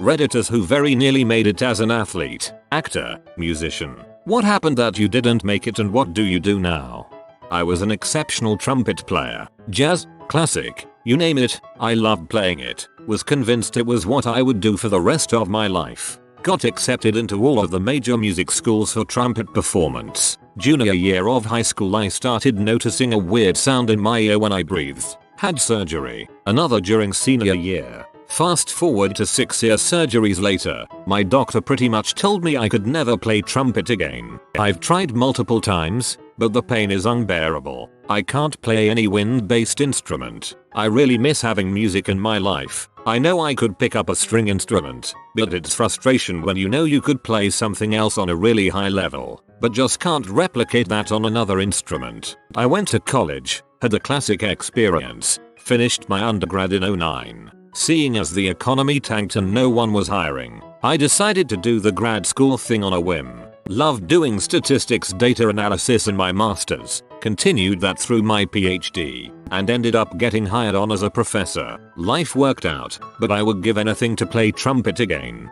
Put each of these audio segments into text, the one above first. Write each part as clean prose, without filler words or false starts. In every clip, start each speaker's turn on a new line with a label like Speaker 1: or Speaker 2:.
Speaker 1: Redditors who very nearly made it as an athlete, actor, musician. What happened that you didn't make it and what do you do now? I was an exceptional trumpet player. Jazz, classic, you name it, I loved playing it. Was convinced it was what I would do for the rest of my life. Got accepted into all of the major music schools for trumpet performance. Junior year of high school I started noticing a weird sound in my ear when I breathed. Had surgery. Another during senior year. Fast forward to 6 surgeries later, my doctor pretty much told me I could never play trumpet again. I've tried multiple times, but the pain is unbearable. I can't play any wind-based instrument. I really miss having music in my life. I know I could pick up a string instrument, but it's frustration when you know you could play something else on a really high level, but just can't replicate that on another instrument. I went to college, had a classic experience, finished my undergrad in '09. Seeing as the economy tanked and no one was hiring, I decided to do the grad school thing on a whim. Loved doing statistics data analysis in my masters, continued that through my PhD, and ended up getting hired on as a professor. Life worked out, but I would give anything to play trumpet again.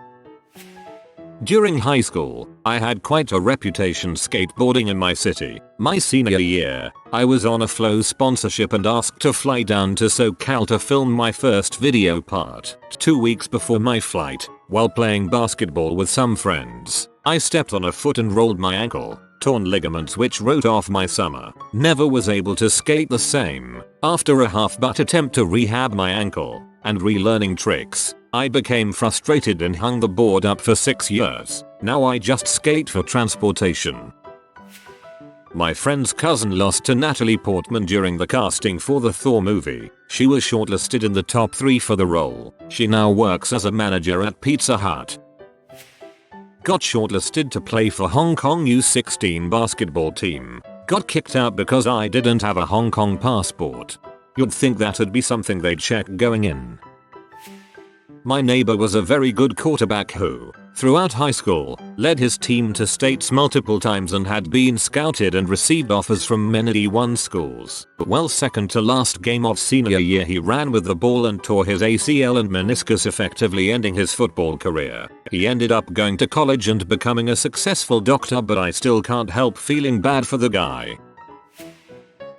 Speaker 1: During high school, I had quite a reputation skateboarding in my city. My senior year, I was on a Flow sponsorship and asked to fly down to SoCal to film my first video part. 2 weeks before my flight, while playing basketball with some friends, I stepped on a foot and rolled my ankle. Torn ligaments which wrote off my summer. Never was able to skate the same. After a half-butt attempt to rehab my ankle, and relearning tricks, I became frustrated and hung the board up for 6 years. Now I just skate for transportation. My friend's cousin lost to Natalie Portman during the casting for the Thor movie. She was shortlisted in the top 3 for the role. She now works as a manager at Pizza Hut. Got shortlisted to play for Hong Kong U16 basketball team. Got kicked out because I didn't have a Hong Kong passport. You'd think that'd be something they'd check going in. My neighbor was a very good quarterback who, throughout high school, led his team to states multiple times and had been scouted and received offers from many D1 schools. Well, second to last game of senior year he ran with the ball and tore his ACL and meniscus, effectively ending his football career. He ended up going to college and becoming a successful doctor, but I still can't help feeling bad for the guy.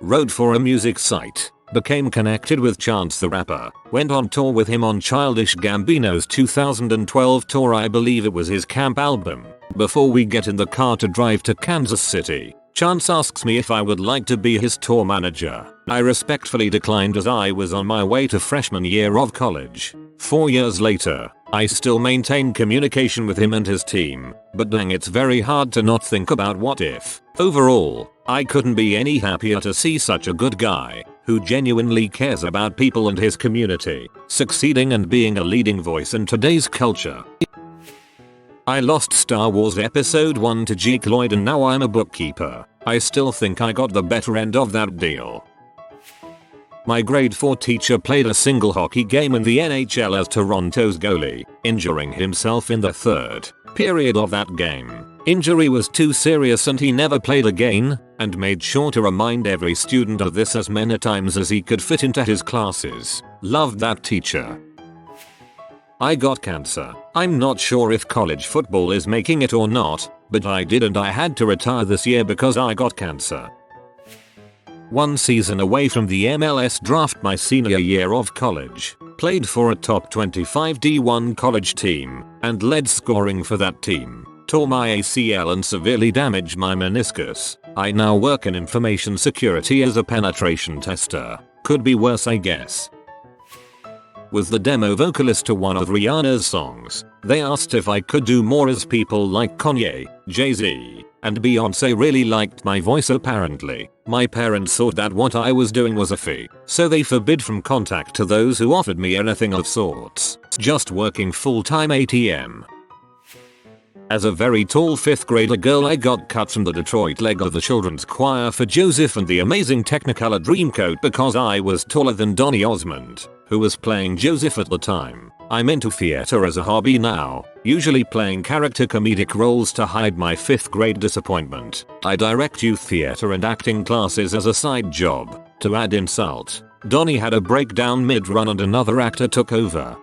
Speaker 1: Wrote for a music site. Became connected with Chance the Rapper. Went on tour with him on Childish Gambino's 2012 tour, I believe it was his camp album. Before we get in the car to drive to Kansas City, Chance asks me if I would like to be his tour manager. I respectfully declined as I was on my way to freshman year of college. 4 years later, I still maintain communication with him and his team, but dang, it's very hard to not think about what if. Overall, I couldn't be any happier to see such a good guy, who genuinely cares about people and his community, succeeding and being a leading voice in today's culture. I lost Star Wars Episode 1 to Jake Lloyd and now I'm a bookkeeper. I still think I got the better end of that deal. My grade 4 teacher played a single hockey game in the NHL as Toronto's goalie, injuring himself in the third period of that game. Injury was too serious and he never played again, and made sure to remind every student of this as many times as he could fit into his classes. Loved that teacher. I got cancer. I'm not sure if college football is making it or not, but I did and I had to retire this year because I got cancer. 1 season away from the MLS draft my senior year of college. Played for a top 25 D1 college team, and led scoring for that team. Tore my ACL and severely damaged my meniscus. I now work in information security as a penetration tester. Could be worse, I guess. Was the demo vocalist to one of Rihanna's songs. They asked if I could do more as people like Kanye, Jay-Z, and Beyonce really liked my voice apparently. My parents thought that what I was doing was a fee, so they forbid from contact to those who offered me anything of sorts. Just working full-time ATM. As a very tall 5th grader girl, I got cut from the Detroit leg of the children's choir for Joseph and the Amazing Technicolor Dreamcoat because I was taller than Donny Osmond, who was playing Joseph at the time. I'm into theater as a hobby now, usually playing character comedic roles to hide my 5th grade disappointment. I direct youth theater and acting classes as a side job. To add insult, Donny had a breakdown mid-run and another actor took over.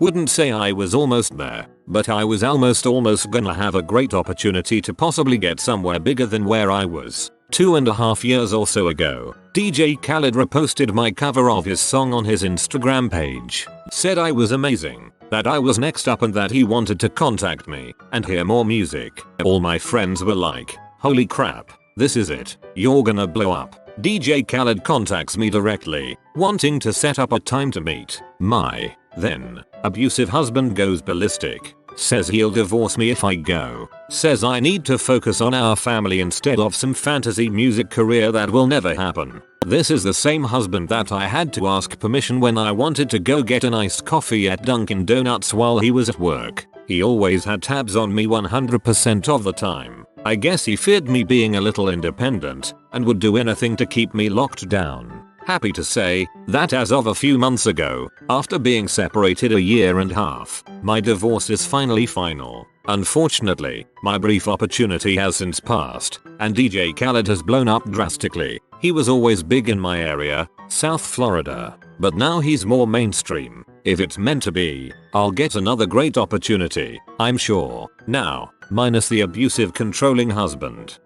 Speaker 1: Wouldn't say I was almost there, but I was almost gonna have a great opportunity to possibly get somewhere bigger than where I was. 2.5 years or so ago, DJ Khaled reposted my cover of his song on his Instagram page, said I was amazing, that I was next up and that he wanted to contact me and hear more music. All my friends were like, holy crap, this is it, you're gonna blow up. DJ Khaled contacts me directly, wanting to set up a time to meet. My then abusive husband goes ballistic. Says he'll divorce me if I go. Says I need to focus on our family instead of some fantasy music career that will never happen. This is the same husband that I had to ask permission when I wanted to go get an iced coffee at Dunkin' Donuts while he was at work. He always had tabs on me 100% of the time. I guess he feared me being a little independent and would do anything to keep me locked down. Happy to say that as of a few months ago, after being separated 1.5 years, my divorce is finally final. Unfortunately, my brief opportunity has since passed, and DJ Khaled has blown up drastically. He was always big in my area, South Florida, but now he's more mainstream. If it's meant to be, I'll get another great opportunity, I'm sure. Now, minus the abusive controlling husband.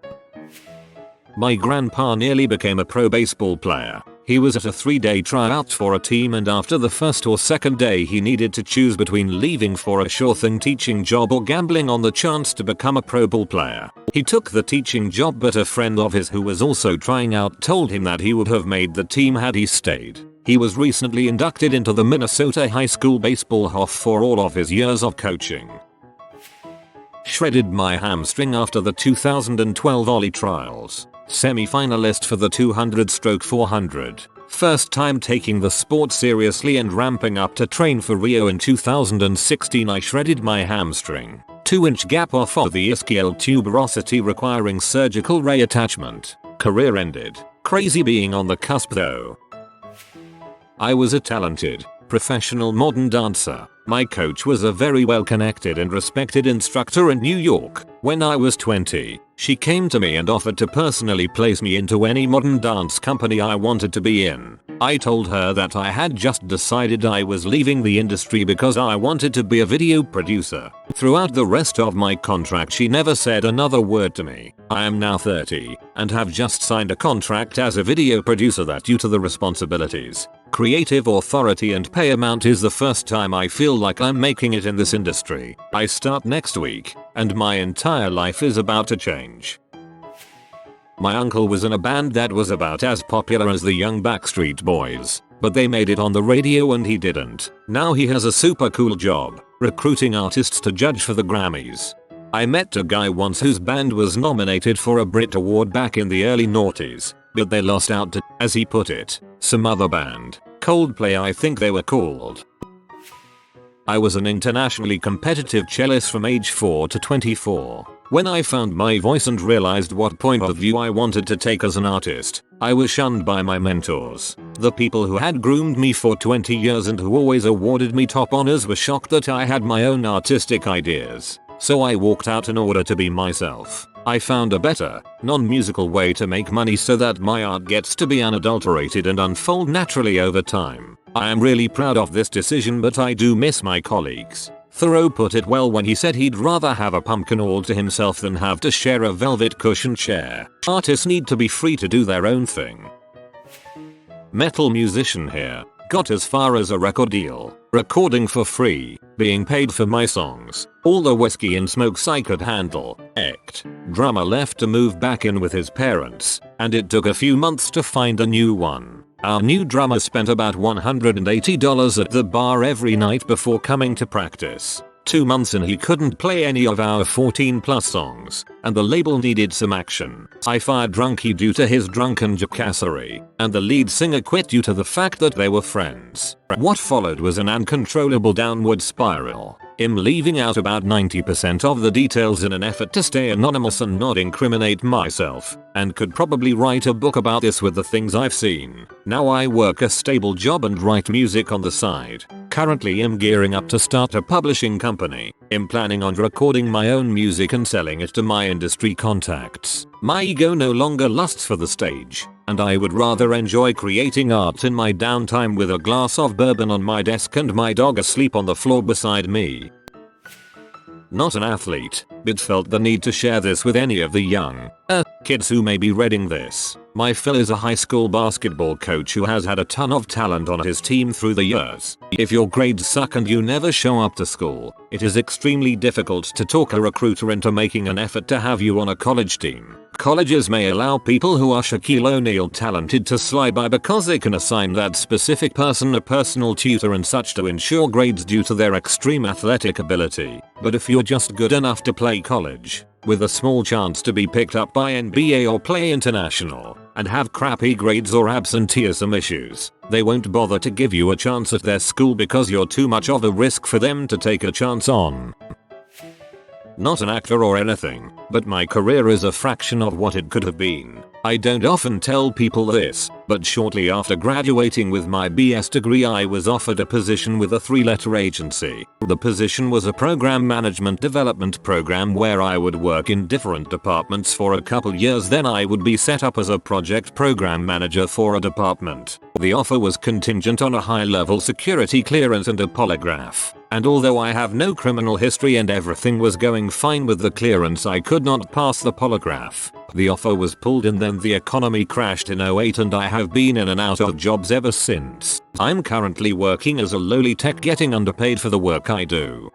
Speaker 1: My grandpa nearly became a pro baseball player. He was at a 3-day tryout for a team, and after the first or second day he needed to choose between leaving for a sure thing teaching job or gambling on the chance to become a pro ball player. He took the teaching job, but a friend of his who was also trying out told him that he would have made the team had he stayed. He was recently inducted into the Minnesota High School Baseball Hall for all of his years of coaching. Shredded my hamstring after the 2012 Ollie trials. Semi-finalist for the 200/400. First time taking the sport seriously and ramping up to train for Rio in 2016. I shredded my hamstring. 2-inch gap off of the ischial tuberosity requiring surgical reattachment. Career ended. Crazy being on the cusp though. I was a talented, professional modern dancer. My coach was a very well-connected and respected instructor in New York. When I was 20, she came to me and offered to personally place me into any modern dance company I wanted to be in. I told her that I had just decided I was leaving the industry because I wanted to be a video producer. Throughout the rest of my contract she never said another word to me. I am now 30 and have just signed a contract as a video producer that, due to the responsibilities, creative authority and pay amount, is the first time I feel like I'm making it in this industry. I start next week and my entire life is about to change. My uncle was in a band that was about as popular as the young Backstreet Boys, but they made it on the radio and he didn't. Now he has a super cool job, recruiting artists to judge for the Grammys. I met a guy once whose band was nominated for a Brit Award back in the early noughties, but they lost out to, as he put it, some other band. Coldplay I think they were called. I was an internationally competitive cellist from age 4 to 24. When I found my voice and realized what point of view I wanted to take as an artist, I was shunned by my mentors. The people who had groomed me for 20 years and who always awarded me top honors were shocked that I had my own artistic ideas. So I walked out in order to be myself. I found a better, non-musical way to make money so that my art gets to be unadulterated and unfold naturally over time. I am really proud of this decision, but I do miss my colleagues. Thoreau put it well when he said he'd rather have a pumpkin all to himself than have to share a velvet cushion chair. Artists need to be free to do their own thing. Metal musician here. Got as far as a record deal, recording for free, being paid for my songs, all the whiskey and smokes I could handle. Drummer left to move back in with his parents, and it took a few months to find a new one. Our new drummer spent about $180 at the bar every night before coming to practice. 2 months in he couldn't play any of our 14+ songs, and the label needed some action. I fired Drunky due to his drunken jacassery, and the lead singer quit due to the fact that they were friends. What followed was an uncontrollable downward spiral, him leaving out about 90% of the details in an effort to stay anonymous and not incriminate myself, and could probably write a book about this with the things I've seen. Now I work a stable job and write music on the side. Currently am gearing up to start a publishing company. I'm planning on recording my own music and selling it to my industry contacts. My ego no longer lusts for the stage. and I would rather enjoy creating art in my downtime with a glass of bourbon on my desk and my dog asleep on the floor beside me. Not an athlete, but felt the need to share this with any of the young kids who may be reading this. My Phil is a high school basketball coach who has had a ton of talent on his team through the years. If your grades suck and you never show up to school, it is extremely difficult to talk a recruiter into making an effort to have you on a college team. Colleges may allow people who are Shaquille O'Neal talented to slide by because they can assign that specific person a personal tutor and such to ensure grades due to their extreme athletic ability. But if you're just good enough to play college, with a small chance to be picked up by NBA or play international, and have crappy grades or absenteeism issues, they won't bother to give you a chance at their school because you're too much of a risk for them to take a chance on. Not an actor or anything, but my career is a fraction of what it could have been. I don't often tell people this, but shortly after graduating with my BS degree I was offered a position with a 3-letter agency. The position was a program management development program where I would work in different departments for a couple years, then I would be set up as a project program manager for a department. The offer was contingent on a high-level security clearance and a polygraph. And although I have no criminal history and everything was going fine with the clearance, I could not pass the polygraph. The offer was pulled and then the economy crashed in 2008 and I have been in and out of jobs ever since. I'm currently working as a lowly tech getting underpaid for the work I do.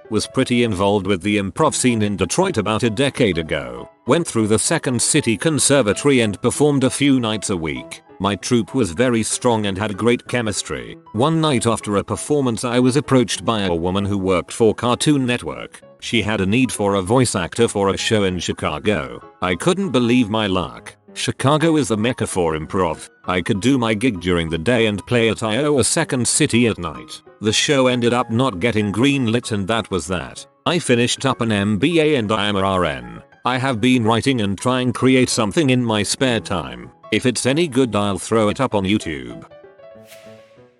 Speaker 1: Was pretty involved with the improv scene in Detroit about a decade ago. Went through the Second City Conservatory and performed a few nights a week. My troupe was very strong and had great chemistry. One night after a performance I was approached by a woman who worked for Cartoon Network. She had a need for a voice actor for a show in Chicago. I couldn't believe my luck. Chicago is the mecca for improv. I could do my gig during the day and play at Iowa Second City at night. The show ended up not getting greenlit and that was that. I finished up an MBA and I am a RN. I have been writing and trying to create something in my spare time. If it's any good I'll throw it up on YouTube.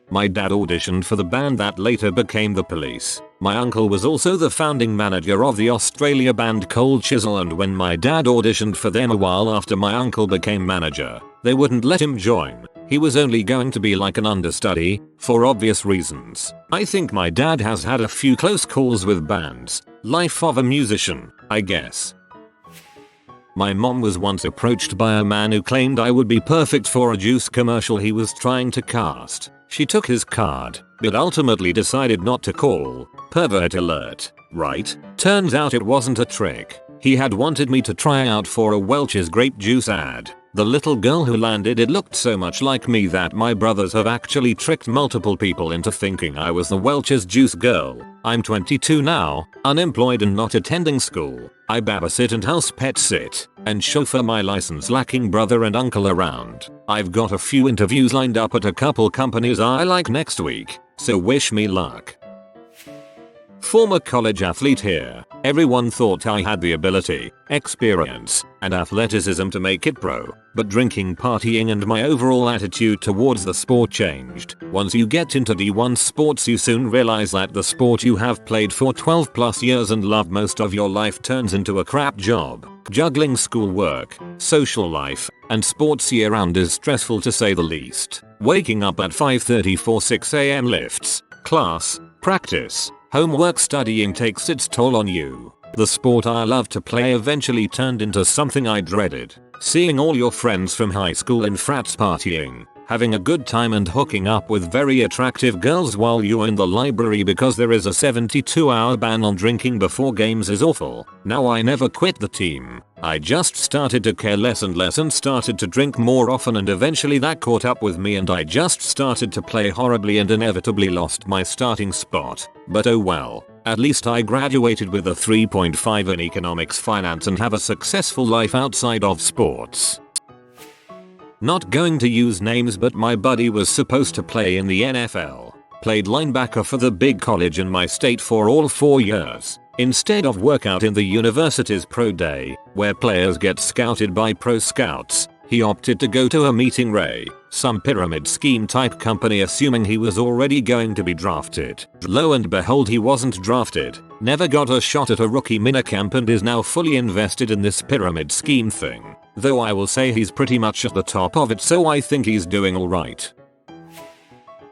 Speaker 1: My dad auditioned for the band that later became the Police. My uncle was also the founding manager of the Australia band Cold Chisel, and when my dad auditioned for them a while after my uncle became manager, they wouldn't let him join. He was only going to be like an understudy, for obvious reasons. I think my dad has had a few close calls with bands. Life of a musician, I guess. My mom was once approached by a man who claimed I would be perfect for a juice commercial he was trying to cast. She took his card, but ultimately decided not to call. Pervert alert, right? Turns out it wasn't a trick. He had wanted me to try out for a Welch's grape juice ad. The little girl who landed it looked so much like me that my brothers have actually tricked multiple people into thinking I was the Welch's juice girl. I'm 22 now, unemployed and not attending school. I babysit and house pet sit, and chauffeur my license-lacking brother and uncle around. I've got a few interviews lined up at a couple companies I like next week, so wish me luck. Former college athlete here. Everyone thought I had the ability, experience, and athleticism to make it pro, but drinking, partying and my overall attitude towards the sport changed. Once you get into D1 sports you soon realize that the sport you have played for 12 plus years and loved most of your life turns into a crap job. Juggling schoolwork, social life, and sports year round is stressful to say the least. Waking up at 5:30 for 6 AM lifts, class, practice, homework, studying takes its toll on you. The sport I loved to play eventually turned into something I dreaded. Seeing all your friends from high school in frats partying, having a good time and hooking up with very attractive girls while you're in the library because there is a 72-hour ban on drinking before games is awful. Now I never quit the team. I just started to care less and less and started to drink more often, and eventually that caught up with me and I just started to play horribly and inevitably lost my starting spot. But oh well, at least I graduated with a 3.5 in economics finance and have a successful life outside of sports. Not going to use names, but my buddy was supposed to play in the NFL. Played linebacker for the big college in my state for all 4 years. Instead of work out in the university's pro day, where players get scouted by pro scouts, he opted to go to a meeting Ray, some pyramid scheme type company, assuming he was already going to be drafted. Lo and behold, he wasn't drafted, never got a shot at a rookie minicamp and is now fully invested in this pyramid scheme thing. though I will say he's pretty much at the top of it, so I think he's doing alright.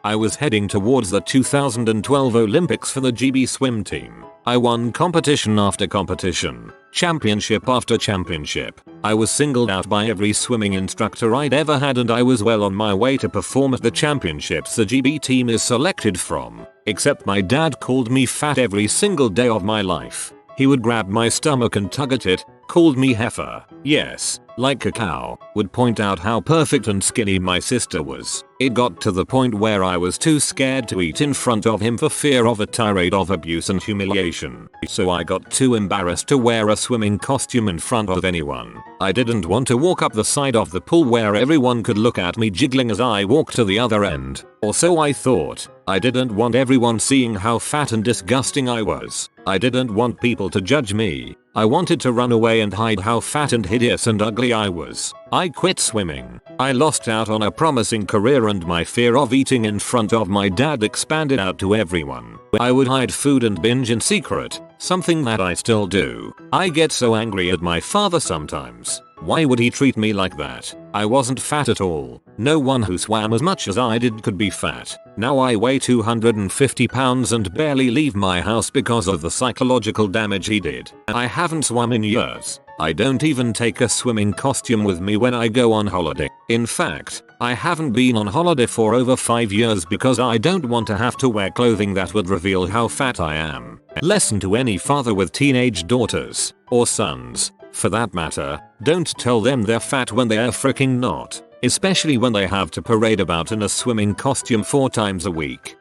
Speaker 1: I was heading towards the 2012 Olympics for the GB swim team. I won competition after competition, championship after championship. I was singled out by every swimming instructor I'd ever had, and I was well on my way to perform at the championships the GB team is selected from. Except my dad called me fat every single day of my life. He would grab my stomach and tug at it, called me heifer, yes, like a cow, would point out how perfect and skinny my sister was. It got to the point where I was too scared to eat in front of him for fear of a tirade of abuse and humiliation. So I got too embarrassed to wear a swimming costume in front of anyone. I didn't want to walk up the side of the pool where everyone could look at me jiggling as I walked to the other end. Or so I thought. I didn't want everyone seeing how fat and disgusting I was. I didn't want people to judge me. I wanted to run away and hide how fat and hideous and ugly I was. I quit swimming. I lost out on a promising career, and my fear of eating in front of my dad expanded out to everyone. I would hide food and binge in secret, something that I still do. I get so angry at my father sometimes. Why would he treat me like that? I wasn't fat at all. No one who swam as much as I did could be fat. Now I weigh 250 pounds and barely leave my house because of the psychological damage he did. I haven't swum in years. I don't even take a swimming costume with me when I go on holiday. In fact, I haven't been on holiday for over 5 years because I don't want to have to wear clothing that would reveal how fat I am. Lesson to any father with teenage daughters, or sons, for that matter, don't tell them they're fat when they're freaking not. Especially when they have to parade about in a swimming costume 4 times a week.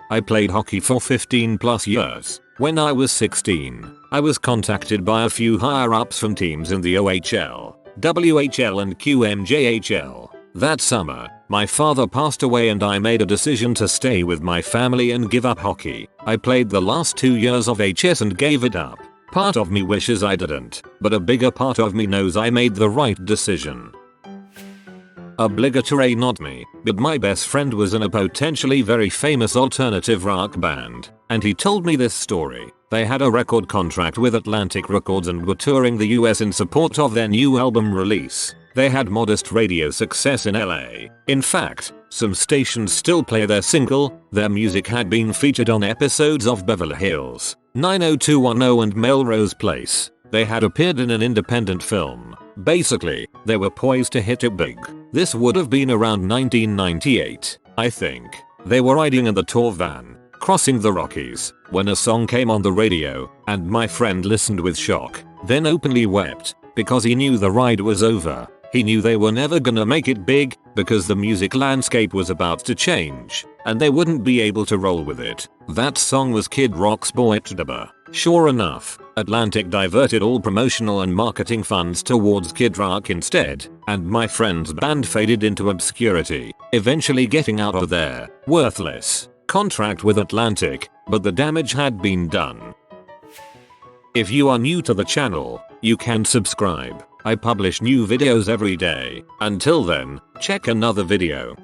Speaker 1: I played hockey for 15 plus years. When I was 16, I was contacted by a few higher ups from teams in the OHL, WHL and QMJHL. That summer, my father passed away and I made a decision to stay with my family and give up hockey. I played the last 2 years of HS and gave it up. Part of me wishes I didn't, but a bigger part of me knows I made the right decision. Obligatory not me, but my best friend was in a potentially very famous alternative rock band, and he told me this story. They had a record contract with Atlantic Records and were touring the US in support of their new album release. They had modest radio success in LA. In fact, some stations still play their single. Their music had been featured on episodes of Beverly Hills, 90210 and Melrose Place. They had appeared in an independent film. Basically, they were poised to hit it big. This would have been around 1998, I think. They were riding in the tour van, crossing the Rockies, when a song came on the radio, and my friend listened with shock, then openly wept, because he knew the ride was over. He knew they were never gonna make it big, because the music landscape was about to change, and they wouldn't be able to roll with it. That song was Kid Rock's Boy Tdaba. Sure enough, Atlantic diverted all promotional and marketing funds towards Kid Rock instead, and my friend's band faded into obscurity, eventually getting out of their worthless contract with Atlantic, but the damage had been done. If you are new to the channel, you can subscribe. I publish new videos every day. Until then, check another video.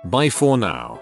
Speaker 1: Bye for now.